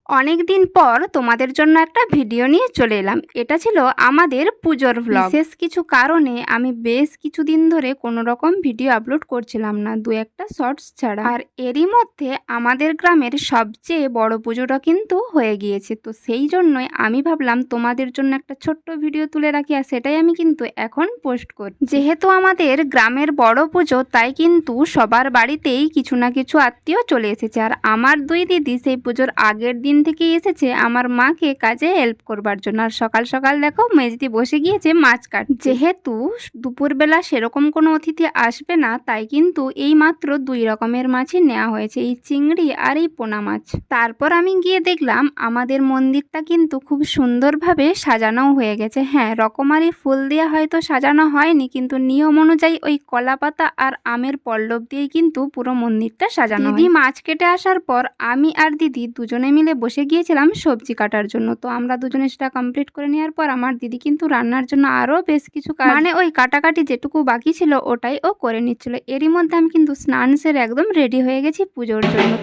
অনেক দিন পর তোমাদের জন্য একটা ভিডিও নিয়ে চলে এলাম। এটা ছিল আমাদের পুজোর ভ্লগ। বিশেষ কিছু কারণে আমি বেশ কিছুদিন ধরে কোনো রকম ভিডিও আপলোড করছিলাম না, দু একটা শর্টস ছাড়া। আর এরই মধ্যে আমাদের গ্রামের সবচেয়ে বড় পুজোটা কিন্তু হয়ে গিয়েছে, তো সেই জন্যই আমি ভাবলাম তোমাদের জন্য একটা ছোট্ট ভিডিও তুলে রাখি, আর সেটাই আমি কিন্তু এখন পোস্ট করি। যেহেতু আমাদের গ্রামের বড় পুজো, তাই কিন্তু সবার বাড়িতেই কিছু না কিছু আত্মীয় চলে এসেছে। আর আমার দুই দিদি সেই পুজোর আগের দিন থেকেই এসেছে আমার মাকে কাজে হেল্প করবার জন্য। আর সকাল সকাল দেখো মেজদি বসে গিয়েছে মাছ কাট। যেহেতু দুপুরবেলা সেরকম কোনো অতিথি আসবে না, তাই কিন্তু এই মাত্র দুই রকমের মাছই নেওয়া হয়েছে, এই চিংড়ি আর এই পোনা মাছ। তারপর আমি গিয়ে দেখলাম আমাদের মন্দিরটা কিন্তু খুব সুন্দরভাবে সাজানো হয়ে গেছে। হ্যাঁ, রকমারি ফুল দিয়ে হয়তো সাজানো হয়নি, কিন্তু নিয়ম অনুযায়ী ওই কলা পাতা আর আমের পল্লব দিয়েই কিন্তু পুরো মন্দিরটা সাজানো। দিদি মাছ কেটে আসার পর আমি আর দিদি দুজনে মিলে বসে গিয়েছিলাম সবজি কাটার জন্য। তো আমরা দুজনে সেটা কমপ্লিট করে নেওয়ার পর আমার দিদি কিন্তু রান্নার জন্য আরও বেশ কিছু কাজ, মানে ওই কাটাকাটি যেটুকু বাকি ছিল ওটাই ও করে নিচ্ছিল। এরই মধ্যে আমি কিন্তু স্নান সেরে একদম রেডি হয়ে গেছি পুজোর জন্য।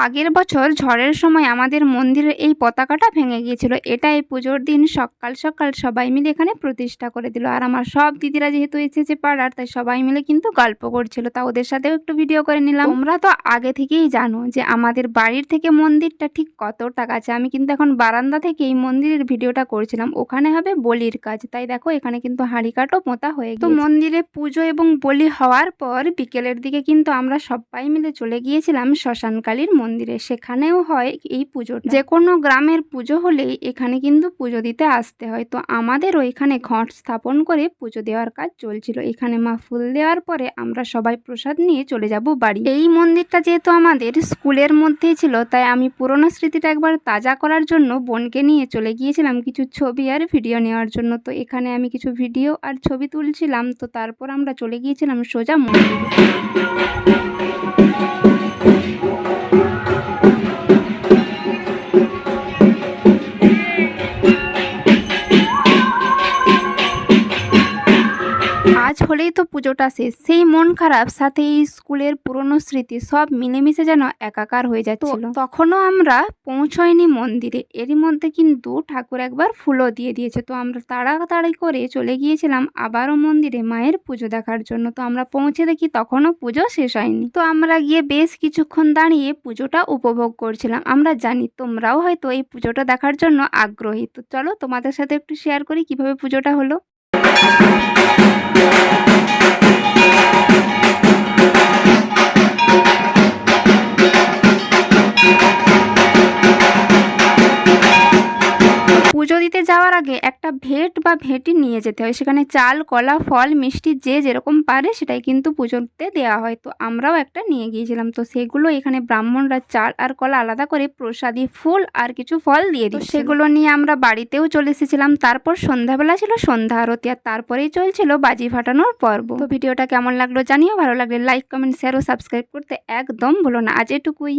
আগের বছর ঝড়ের সময় আমাদের মন্দিরের এই পতাকাটা ভেঙে গিয়েছিল, এটা এই পুজোর দিন সকাল সকাল সবাই মিলে এখানে প্রতিষ্ঠা করে দিল। আর আমার সব দিদিরা যেহেতু এসেছে পাড়ার, তাই সবাই মিলে কিন্তু গল্প করছিল, তা ওদের সাথেও একটু ভিডিও করে নিলাম। তোমরা তো আগে থেকেই জানো যে আমাদের বাড়ির থেকে মন্দিরটা ঠিক কতটা কাছে। আমি কিন্তু এখন বারান্দা থেকে এই মন্দিরের ভিডিওটা করছিলাম, ওখানে হবে বলির কাজ। তাই দেখো এখানে কিন্তু হাঁড়ি কাঠও পোঁতা হয়ে গেছে। তো মন্দিরে পুজো এবং বলি হওয়ার পর বিকেলের দিকে কিন্তু আমরা সবাই মিলে চলে গিয়েছিলাম শ্মশানকালীর মন্দিরে। সেখানেও হয় এই পুজো, যে কোনো গ্রামের পুজো হলেই এখানে কিন্তু পুজো দিতে আসতে হয়। তো আমাদেরও এখানে ঘট স্থাপন করে পুজো দেওয়ার কাজ চলছিল। এখানে মা ফুল দেওয়ার পরে আমরা সবাই প্রসাদ নিয়ে চলে যাব বাড়ি। এই মন্দিরটা যেহেতু আমাদের স্কুলের মধ্যেই ছিল, তাই আমি পুরনো স্মৃতিটা একবার তাজা করার জন্য বোনকে নিয়ে চলে গিয়েছিলাম কিছু ছবি আর ভিডিও নেওয়ার জন্য। তো এখানে আমি কিছু ভিডিও আর ছবি তুলছিলাম, তো তারপর আমরা চলে গিয়েছিলাম সোজা মন্দিরে। আজ হলেই তো পুজোটা শেষ, সেই মন খারাপ সাথে এই স্কুলের পুরনো স্মৃতি সব মিলেমিশে যেন একাকার হয়ে যাচ্ছিল। তখনও আমরা পৌঁছয়নি মন্দিরে, এরই মধ্যে কিন্তু ঠাকুর একবার ফুলও দিয়ে দিয়েছে। তো আমরা তাড়াতাড়ি করে চলে গিয়েছিলাম আবারও মন্দিরে মায়ের পুজো দেখার জন্য। তো আমরা পৌঁছে দেখি তখনও পুজো শেষ হয়নি। তো আমরা গিয়ে বেশ কিছুক্ষণ দাঁড়িয়ে পুজোটা উপভোগ করছিলাম। আমরা জানি তোমরাও হয়তো এই পুজোটা দেখার জন্য আগ্রহী, তো চলো তোমাদের সাথে একটু শেয়ার করি কিভাবে পুজোটা হলো। পুজো দিতে যাওয়ার আগে একটা ভেট বা ভেটি নিয়ে যেতে হয়, সেখানে চাল কলা ফল মিষ্টি যে যেরকম পারে সেটাই কিন্তু পুজোতে দেওয়া হয়। তো আমরাও একটা নিয়ে গিয়েছিলাম। তো সেগুলো এখানে ব্রাহ্মণরা চাল আর কলা আলাদা করে প্রসাদী ফুল আর কিছু ফল দিয়ে দিই, সেগুলো নিয়ে আমরা বাড়িতেও চলে এসেছিলাম। তারপর সন্ধ্যাবেলা ছিল সন্ধ্যা আরতি, আর তারপরেই চলছিল বাজি ফাটানোর পর্ব। তো ভিডিওটা কেমন লাগলো জানিও, ভালো লাগলে লাইক কমেন্ট শেয়ার ও সাবস্ক্রাইব করতে একদম ভুলো না। আজ এটুকুই।